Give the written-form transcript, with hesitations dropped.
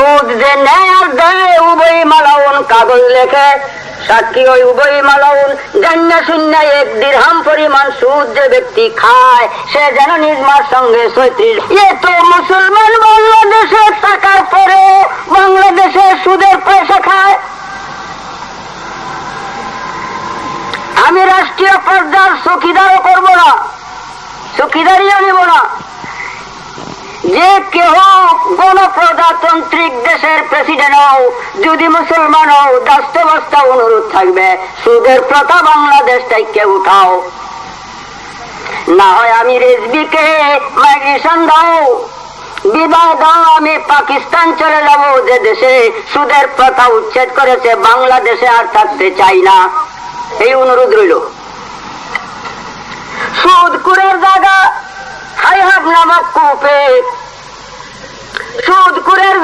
সুদ যে নেয় আর দেয় উভয় মালাউন কাগজ লেখে সাক্ষী ওই উভয় মালাউন জান্না শূন্য 1 দিরহাম পরিমাণ সুদ যে ব্যক্তি খায় সে যেন নিজ মার সঙ্গে 36 এ তো মুসলমান বাংলাদেশে টাকার পরে বাংলাদেশে সুদের পয়সা খায়। আমি রাষ্ট্রীয় পর্যার চৌকিদারও করব না, চৌকিদারিও নিব না। যে কেহ গণপ্রজাতান্ত্রিক দেশের প্রেসিডেন্ট হও, যদি মুসলমান হও, দাস্তবস্তা অনুরোধ থাকবে সুদের প্রথা বাংলাদেশ থেকে উঠাও, না হয় আমি রেজবিকে মাইগ্রেশন দাও, বিদায় দাও, আমি পাকিস্তান চলে যাব, যে দেশে সুদের প্রথা উচ্ছেদ করেছে, বাংলাদেশে আর থাকতে চাই না। এই অনুরোধ রইল। সুদকুরের জায়গা হাইহাব নামক কূপে, সুদকুরের